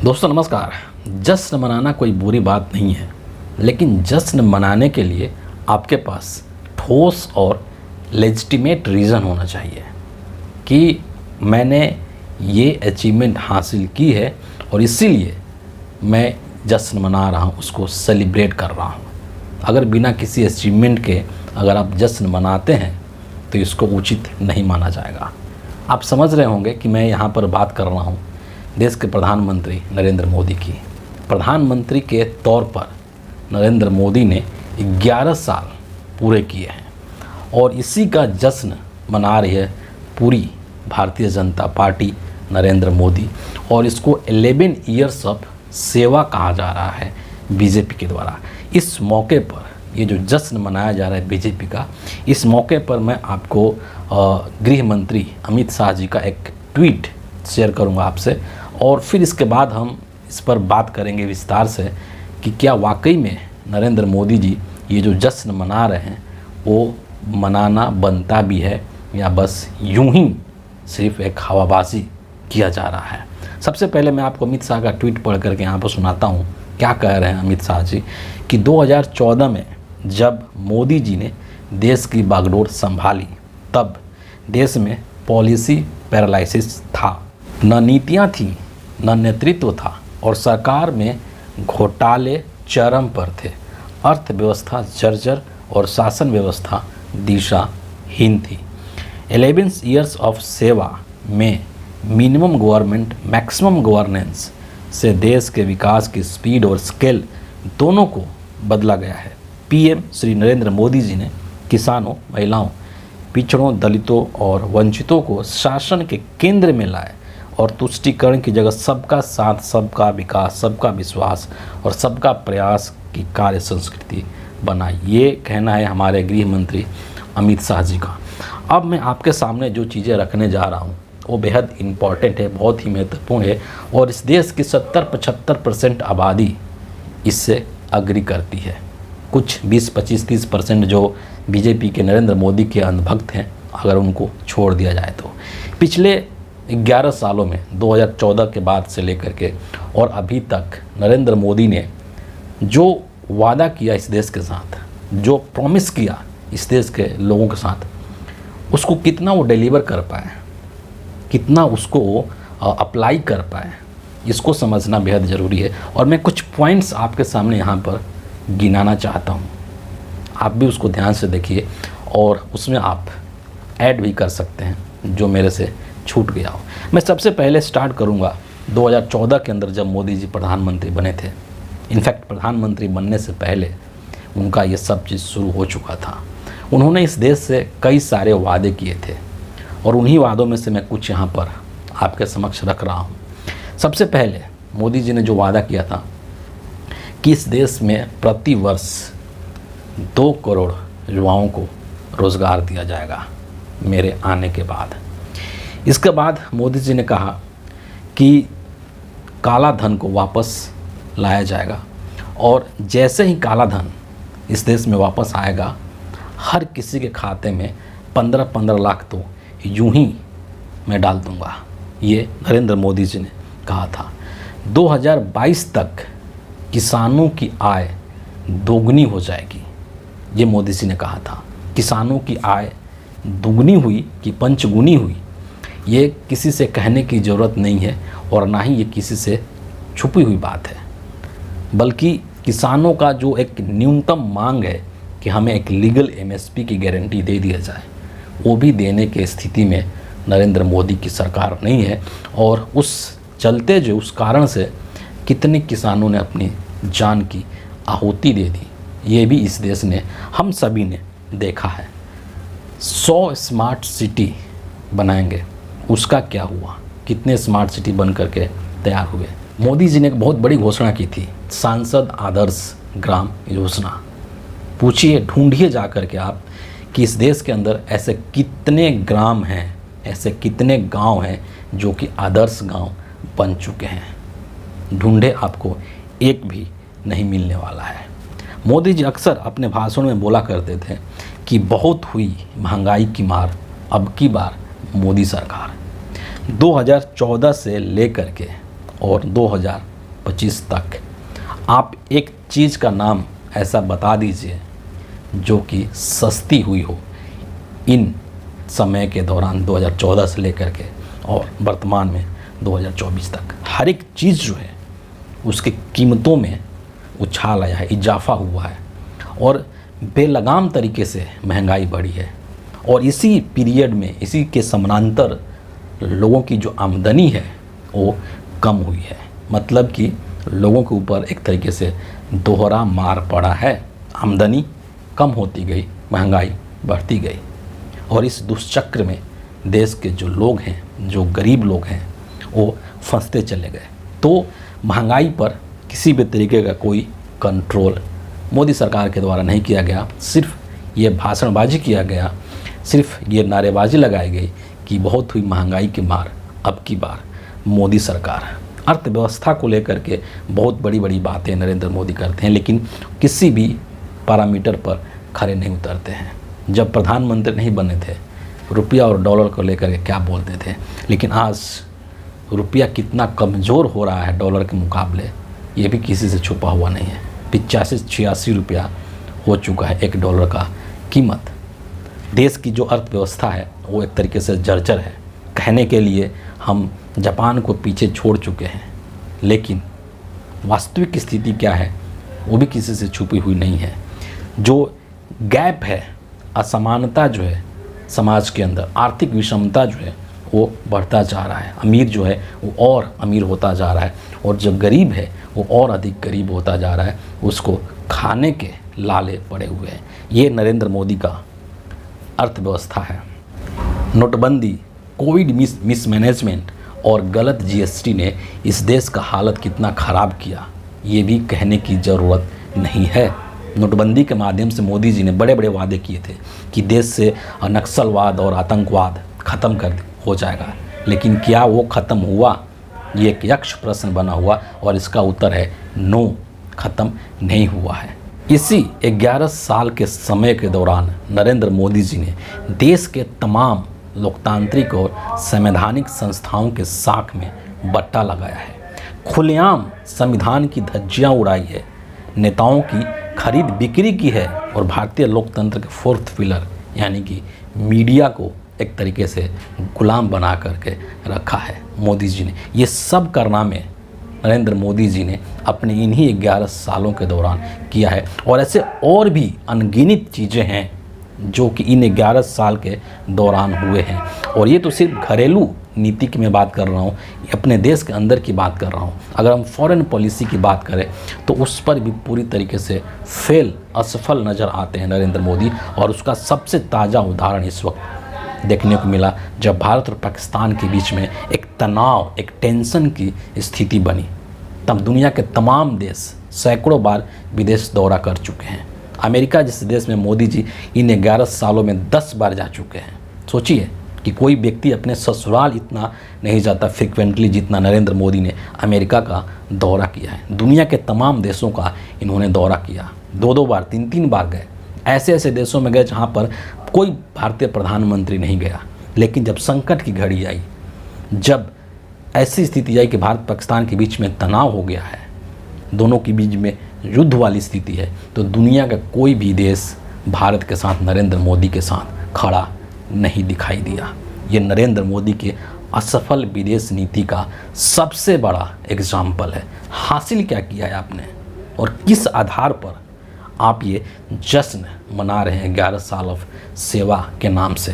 दोस्तों नमस्कार। जश्न मनाना कोई बुरी बात नहीं है, लेकिन जश्न मनाने के लिए आपके पास ठोस और लेजिटिमेट रीज़न होना चाहिए कि मैंने ये अचीवमेंट हासिल की है और इसीलिए मैं जश्न मना रहा हूँ, उसको सेलिब्रेट कर रहा हूँ। अगर बिना किसी अचीवमेंट के अगर आप जश्न मनाते हैं तो इसको उचित नहीं माना जाएगा। आप समझ रहे होंगे कि मैं यहाँ पर बात कर रहा हूँ देश के प्रधानमंत्री नरेंद्र मोदी की। प्रधानमंत्री के तौर पर नरेंद्र मोदी ने 11 साल पूरे किए हैं और इसी का जश्न मना रही है पूरी भारतीय जनता पार्टी नरेंद्र मोदी, और इसको 11 ईयर्स ऑफ सेवा कहा जा रहा है बीजेपी के द्वारा। इस मौके पर ये जो जश्न मनाया जा रहा है बीजेपी का, इस मौके पर मैं आपको गृह मंत्री अमित शाह जी का एक ट्वीट शेयर करूंगा आपसे, और फिर इसके बाद हम इस पर बात करेंगे विस्तार से कि क्या वाकई में नरेंद्र मोदी जी ये जो जश्न मना रहे हैं वो मनाना बनता भी है या बस यूं ही सिर्फ एक हवाबाजी किया जा रहा है। सबसे पहले मैं आपको अमित शाह का ट्वीट पढ़ करके यहाँ पर सुनाता हूँ क्या कह रहे हैं अमित शाह जी कि 2014 में जब मोदी जी ने देश की बागडोर संभाली तब देश में पॉलिसी पैरालिसिस था, न नीतियाँ थी न नेतृत्व था और सरकार में घोटाले चरम पर थे। अर्थव्यवस्था जर्जर और शासन व्यवस्था दिशाहीन थी। 11 ईयर्स ऑफ सेवा में मिनिमम गवर्नमेंट मैक्सिमम गवर्नेंस से देश के विकास की स्पीड और स्केल दोनों को बदला गया है। पीएम श्री नरेंद्र मोदी जी ने किसानों, महिलाओं, पिछड़ों, दलितों और वंचितों को शासन के केंद्र में लाए और तुष्टीकरण की जगह सबका साथ, सबका विकास, सबका विश्वास और सबका प्रयास की कार्य संस्कृति बनाई। ये कहना है हमारे गृह मंत्री अमित शाह जी का। अब मैं आपके सामने जो चीज़ें रखने जा रहा हूँ वो बेहद इम्पॉर्टेंट है, बहुत ही महत्वपूर्ण है और इस देश की 70-75% आबादी इससे अग्री करती है। कुछ 20-25-30% जो बीजेपी के नरेंद्र मोदी के अंधभक्त हैं, अगर उनको छोड़ दिया जाए तो पिछले 11 सालों में 2014 के बाद से लेकर के और अभी तक नरेंद्र मोदी ने जो वादा किया इस देश के साथ, जो प्रॉमिस किया इस देश के लोगों के साथ, उसको कितना वो डिलीवर कर पाए, कितना उसको अप्लाई कर पाए, इसको समझना बेहद ज़रूरी है। और मैं कुछ पॉइंट्स आपके सामने यहाँ पर गिनाना चाहता हूँ, आप भी उसको ध्यान से देखिए और उसमें आप ऐड भी कर सकते हैं जो मेरे से छूट गया हो। मैं सबसे पहले स्टार्ट करूंगा 2014 के अंदर जब मोदी जी प्रधानमंत्री बने थे। इनफैक्ट प्रधानमंत्री बनने से पहले उनका ये सब चीज़ शुरू हो चुका था। उन्होंने इस देश से कई सारे वादे किए थे और उन्हीं वादों में से मैं कुछ यहाँ पर आपके समक्ष रख रहा हूँ। सबसे पहले मोदी जी ने जो वादा किया था कि इस देश में प्रति वर्ष 2 करोड़ युवाओं को रोज़गार दिया जाएगा मेरे आने के बाद। इसके बाद मोदी जी ने कहा कि काला धन को वापस लाया जाएगा और जैसे ही काला धन इस देश में वापस आएगा हर किसी के खाते में 15-15 लाख तो यूं ही मैं डाल दूंगा। ये नरेंद्र मोदी जी ने कहा था। 2022 तक किसानों की आय दोगुनी हो जाएगी, ये मोदी जी ने कहा था। किसानों की आय दुगनी हुई कि पंचगुनी हुई, ये किसी से कहने की ज़रूरत नहीं है और ना ही ये किसी से छुपी हुई बात है, बल्कि किसानों का जो एक न्यूनतम मांग है कि हमें एक लीगल एमएसपी की गारंटी दे दिया जाए, वो भी देने के स्थिति में नरेंद्र मोदी की सरकार नहीं है। और उस चलते जो उस कारण से कितने किसानों ने अपनी जान की आहुति दे दी, ये भी इस देश ने, हम सभी ने देखा है। 100 स्मार्ट सिटी बनाएंगे, उसका क्या हुआ? कितने स्मार्ट सिटी बन करके तैयार हुए? मोदी जी ने एक बहुत बड़ी घोषणा की थी, सांसद आदर्श ग्राम योजना। पूछिए, ढूंढिए जा कर के आप कि इस देश के अंदर ऐसे कितने ग्राम हैं, ऐसे कितने गांव हैं जो कि आदर्श गांव बन चुके हैं। ढूंढे, आपको एक भी नहीं मिलने वाला है। मोदी जी अक्सर अपने भाषण में बोला करते थे कि बहुत हुई महंगाई की मार, अब की बार मोदी सरकार। 2014 से लेकर के और 2025 तक आप एक चीज़ का नाम ऐसा बता दीजिए जो कि सस्ती हुई हो इन समय के दौरान 2014 से लेकर के और वर्तमान में 2024 तक। हर एक चीज़ जो है उसकी कीमतों में उछाल आया है, इजाफा हुआ है और बेलगाम तरीके से महंगाई बढ़ी है। और इसी पीरियड में, इसी के समानांतर लोगों की जो आमदनी है वो कम हुई है। मतलब कि लोगों के ऊपर एक तरीके से दोहरा मार पड़ा है। आमदनी कम होती गई, महंगाई बढ़ती गई और इस दुष्चक्र में देश के जो लोग हैं, जो गरीब लोग हैं, वो फंसते चले गए। तो महंगाई पर किसी भी तरीके का कोई कंट्रोल मोदी सरकार के द्वारा नहीं किया गया। सिर्फ ये भाषणबाजी किया गया, सिर्फ ये नारेबाजी लगाई गई कि बहुत हुई महंगाई की मार, अब की बार मोदी सरकार। अर्थव्यवस्था को लेकर के बहुत बड़ी बड़ी बातें नरेंद्र मोदी करते हैं, लेकिन किसी भी पैरामीटर पर खरे नहीं उतरते हैं। जब प्रधानमंत्री नहीं बने थे, रुपया और डॉलर को लेकर के क्या बोलते थे, लेकिन आज रुपया कितना कमज़ोर हो रहा है डॉलर के मुकाबले, ये भी किसी से छुपा हुआ नहीं है। 85-86 रुपया हो चुका है एक डॉलर का कीमत। देश की जो अर्थव्यवस्था है वो एक तरीके से जर्जर है। कहने के लिए हम जापान को पीछे छोड़ चुके हैं, लेकिन वास्तविक स्थिति क्या है वो भी किसी से छुपी हुई नहीं है। जो गैप है, असमानता जो है समाज के अंदर, आर्थिक विषमता जो है वो बढ़ता जा रहा है। अमीर जो है वो और अमीर होता जा रहा है और जो गरीब है वो और अधिक गरीब होता जा रहा है। उसको खाने के लाले पड़े हुए हैं। ये नरेंद्र मोदी का अर्थव्यवस्था है। नोटबंदी, कोविड मिसमैनेजमेंट और गलत जीएसटी ने इस देश का हालत कितना ख़राब किया ये भी कहने की ज़रूरत नहीं है। नोटबंदी के माध्यम से मोदी जी ने बड़े बड़े वादे किए थे कि देश से नक्सलवाद और आतंकवाद ख़त्म कर हो जाएगा, लेकिन क्या वो ख़त्म हुआ? ये एक यक्ष प्रश्न बना हुआ और इसका उत्तर है नो, ख़त्म नहीं हुआ है। इसी 11 साल के समय के दौरान नरेंद्र मोदी जी ने देश के तमाम लोकतांत्रिक और संवैधानिक संस्थाओं के साख में बट्टा लगाया है। खुलेआम संविधान की धज्जियां उड़ाई है, नेताओं की खरीद बिक्री की है और भारतीय लोकतंत्र के फोर्थ पिलर यानी कि मीडिया को एक तरीके से गुलाम बना करके रखा है मोदी जी ने। ये सब कारनामे नरेंद्र मोदी जी ने अपने इन्हीं 11 सालों के दौरान किया है और ऐसे और भी अनगिनत चीज़ें हैं जो कि इन 11 साल के दौरान हुए हैं। और ये तो सिर्फ घरेलू नीति की मैं बात कर रहा हूँ, अपने देश के अंदर की बात कर रहा हूँ। अगर हम फॉरेन पॉलिसी की बात करें तो उस पर भी पूरी तरीके से असफल नज़र आते हैं नरेंद्र मोदी। और उसका सबसे ताज़ा उदाहरण इस वक्त देखने को मिला जब भारत और पाकिस्तान के बीच में एक तनाव, एक टेंशन की स्थिति बनी। तब दुनिया के तमाम देश सैकड़ों बार विदेश दौरा कर चुके हैं। अमेरिका जैसे देश में मोदी जी इन 11 सालों में 10 बार जा चुके हैं। सोचिए कि कोई व्यक्ति अपने ससुराल इतना नहीं जाता फ्रिक्वेंटली जितना नरेंद्र मोदी ने अमेरिका का दौरा किया है। दुनिया के तमाम देशों का इन्होंने दौरा किया, 2-2 बार, 3-3 बार गए। ऐसे ऐसे देशों में गए जहाँ पर कोई भारतीय प्रधानमंत्री नहीं गया। लेकिन जब संकट की घड़ी आई, जब ऐसी स्थिति आई कि भारत पाकिस्तान के बीच में तनाव हो गया है, दोनों के बीच में युद्ध वाली स्थिति है, तो दुनिया का कोई भी देश भारत के साथ, नरेंद्र मोदी के साथ खड़ा नहीं दिखाई दिया। ये नरेंद्र मोदी के असफल विदेश नीति का सबसे बड़ा एग्जाम्पल है। हासिल क्या किया है आपने और किस आधार पर आप ये जश्न मना रहे हैं 11 साल ऑफ सेवा के नाम से।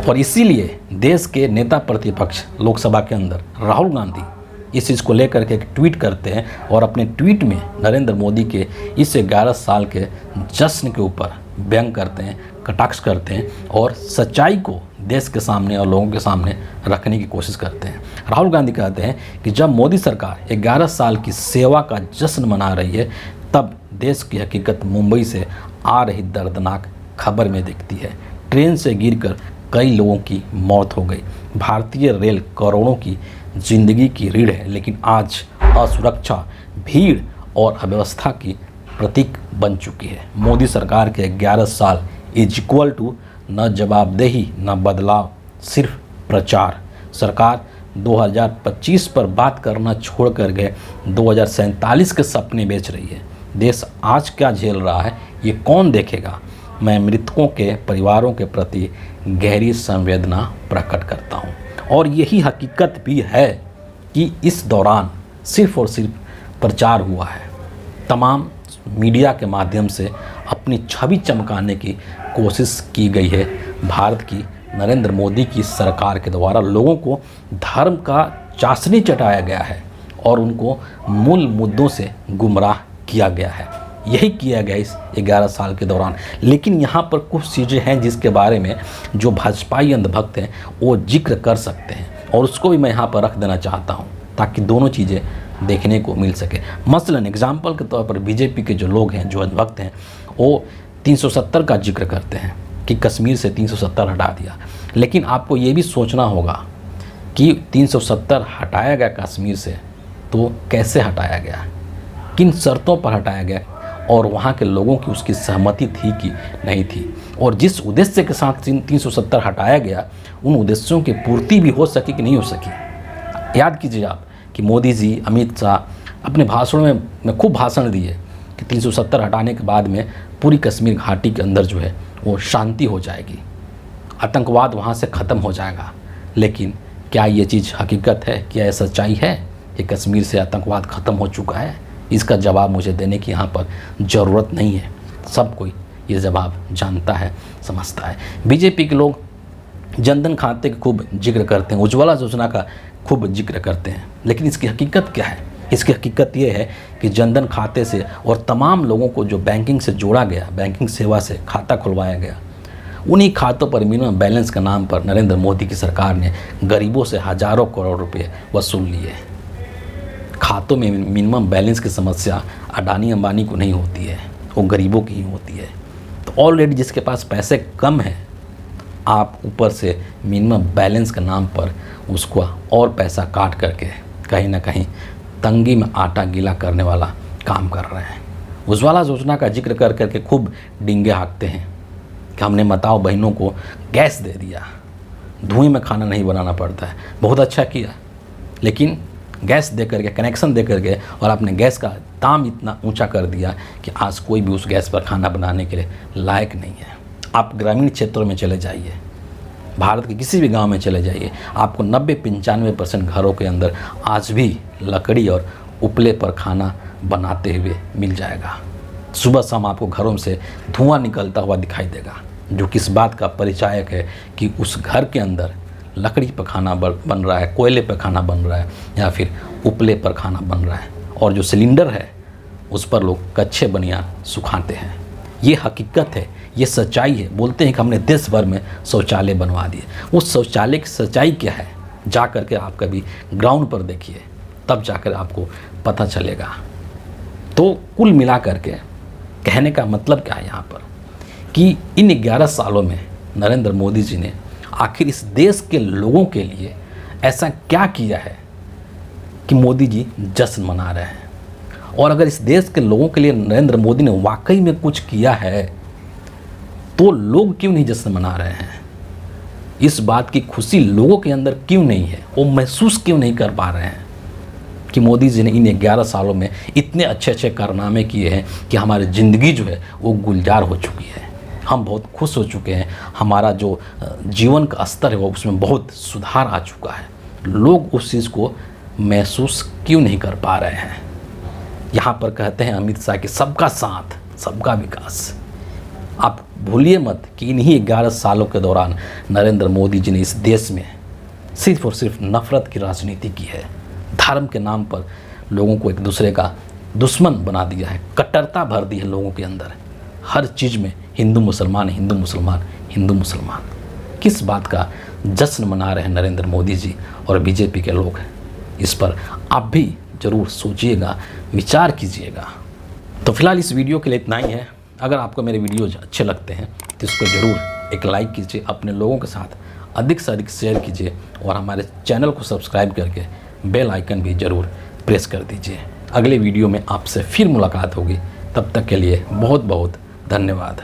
और इसीलिए देश के नेता प्रतिपक्ष लोकसभा के अंदर राहुल गांधी इस चीज़ को लेकर के एक ट्वीट करते हैं और अपने ट्वीट में नरेंद्र मोदी के इस 11 साल के जश्न के ऊपर व्यंग करते हैं, कटाक्ष करते हैं और सच्चाई को देश के सामने और लोगों के सामने रखने की कोशिश करते हैं। राहुल गांधी कहते हैं कि जब मोदी सरकार 11 साल की सेवा का जश्न मना रही है, तब देश की हकीकत मुंबई से आ रही दर्दनाक खबर में दिखती है। ट्रेन से गिरकर कई लोगों की मौत हो गई। भारतीय रेल करोड़ों की जिंदगी की रीढ़ है, लेकिन आज असुरक्षा, भीड़ और अव्यवस्था की प्रतीक बन चुकी है। मोदी सरकार के 11 साल इज इक्वल टू न जवाबदेही न बदलाव, सिर्फ प्रचार। सरकार 2025 पर बात करना छोड़ कर गए 2047 के सपने बेच रही है। देश आज क्या झेल रहा है ये कौन देखेगा। मैं मृतकों के परिवारों के प्रति गहरी संवेदना प्रकट करता हूँ। और यही हकीकत भी है कि इस दौरान सिर्फ और सिर्फ प्रचार हुआ है। तमाम मीडिया के माध्यम से अपनी छवि चमकाने की कोशिश की गई है। भारत की नरेंद्र मोदी की सरकार के द्वारा लोगों को धर्म का चाशनी चटाया गया है और उनको मूल मुद्दों से गुमराह किया गया है। यही किया गया इस 11 साल के दौरान। लेकिन यहाँ पर कुछ चीज़ें हैं जिसके बारे में जो भाजपाई अंधभक्त हैं वो जिक्र कर सकते हैं और उसको भी मैं यहाँ पर रख देना चाहता हूँ ताकि दोनों चीज़ें देखने को मिल सके। मसलन एग्जाम्पल के तौर पर बीजेपी के जो लोग हैं, जो अंधभक्त हैं, वो 370 का जिक्र करते हैं कि कश्मीर से 370 हटा दिया। लेकिन आपको ये भी सोचना होगा कि 370 हटाया गया कश्मीर से तो कैसे हटाया गया, किन शर्तों पर हटाया गया और वहाँ के लोगों की उसकी सहमति थी कि नहीं थी, और जिस उद्देश्य के साथ 370 हटाया गया उन उद्देश्यों की पूर्ति भी हो सकी कि नहीं हो सकी। याद कीजिए आप कि मोदी जी, अमित शाह अपने भाषणों में खूब भाषण दिए कि 370 हटाने के बाद में पूरी कश्मीर घाटी के अंदर जो है वो शांति हो जाएगी, आतंकवाद वहाँ से ख़त्म हो जाएगा। लेकिन क्या ये चीज़ हकीकत है, क्या यह सच्चाई है कि कश्मीर से आतंकवाद ख़त्म हो चुका है? इसका जवाब मुझे देने की यहाँ पर ज़रूरत नहीं है। सब कोई ये जवाब जानता है, समझता है। बीजेपी के लोग जनधन खाते का खूब जिक्र करते हैं, उज्ज्वला योजना का खूब जिक्र करते हैं, लेकिन इसकी हकीकत क्या है? इसकी हकीकत ये है कि जनधन खाते से और तमाम लोगों को जो बैंकिंग से जोड़ा गया, बैंकिंग सेवा से खाता खुलवाया गया, उन्हीं खातों पर मिनिमम बैलेंस के नाम पर नरेंद्र मोदी की सरकार ने गरीबों से हज़ारों करोड़ रुपए वसूल लिए। खातों में मिनिमम बैलेंस की समस्या अडानी अंबानी को नहीं होती है, वो गरीबों की ही होती है। तो ऑलरेडी जिसके पास पैसे कम हैं, आप ऊपर से मिनिमम बैलेंस के नाम पर उसको और पैसा काट करके कहीं ना कहीं तंगी में आटा गीला करने वाला काम कर रहे हैं। उज्ज्वला योजना का जिक्र कर करके खूब डिंगे हाँकते हैं कि हमने माताओं बहनों को गैस दे दिया, धुएं में खाना नहीं बनाना पड़ता है। बहुत अच्छा किया, लेकिन गैस दे करके, कनेक्शन दे करके और आपने गैस का दाम इतना ऊंचा कर दिया कि आज कोई भी उस गैस पर खाना बनाने के लिए लायक नहीं है। आप ग्रामीण क्षेत्रों में चले जाइए, भारत के किसी भी गांव में चले जाइए, आपको 90-95% घरों के अंदर आज भी लकड़ी और उपले पर खाना बनाते हुए मिल जाएगा। सुबह शाम आपको घरों से धुआं निकलता हुआ दिखाई देगा, जो किस बात का परिचायक है कि उस घर के अंदर लकड़ी पर खाना बन रहा है, कोयले पर खाना बन रहा है या फिर उपले पर खाना बन रहा है, और जो सिलेंडर है उस पर लोग कच्चे बनियान सुखाते हैं। ये हकीकत है, ये सच्चाई है। बोलते हैं कि हमने देश भर में शौचालय बनवा दिए। उस शौचालय की सच्चाई क्या है, जा कर के आप कभी ग्राउंड पर देखिए, तब जाकर आपको पता चलेगा। तो कुल मिला करके कहने का मतलब क्या है यहाँ पर कि इन 11 सालों में नरेंद्र मोदी जी ने आखिर इस देश के लोगों के लिए ऐसा क्या किया है कि मोदी जी जश्न मना रहे हैं। और अगर इस देश के लोगों के लिए नरेंद्र मोदी ने वाकई में कुछ किया है तो लोग क्यों नहीं जश्न मना रहे हैं? इस बात की खुशी लोगों के अंदर क्यों नहीं है? वो महसूस क्यों नहीं कर पा रहे हैं कि मोदी जी ने इन 11 सालों में इतने अच्छे अच्छे कारनामे किए हैं कि हमारी ज़िंदगी जो है वो गुलजार हो चुकी है, हम बहुत खुश हो चुके हैं, हमारा जो जीवन का स्तर है वो उसमें बहुत सुधार आ चुका है। लोग उस चीज़ को महसूस क्यों नहीं कर पा रहे हैं? यहाँ पर कहते हैं अमित शाह कि सबका साथ सबका विकास। आप भूलिए मत कि इन्हीं 11 सालों के दौरान नरेंद्र मोदी जी ने इस देश में सिर्फ और सिर्फ नफरत की राजनीति की है। धर्म के नाम पर लोगों को एक दूसरे का दुश्मन बना दिया है, कट्टरता भर दी है लोगों के अंदर। हर चीज़ में हिंदू मुसलमान, हिंदू मुसलमान, हिंदू मुसलमान। किस बात का जश्न मना रहे हैं नरेंद्र मोदी जी और बीजेपी के लोग? इस पर आप भी ज़रूर सोचिएगा, विचार कीजिएगा। तो फिलहाल इस वीडियो के लिए इतना ही है। अगर आपको मेरे वीडियोज अच्छे लगते हैं तो इसको ज़रूर एक लाइक कीजिए, अपने लोगों के साथ अधिक से अधिक शेयर कीजिए और हमारे चैनल को सब्सक्राइब करके बेल आइकन भी ज़रूर प्रेस कर दीजिए। अगले वीडियो में आपसे फिर मुलाकात होगी, तब तक के लिए बहुत बहुत धन्यवाद।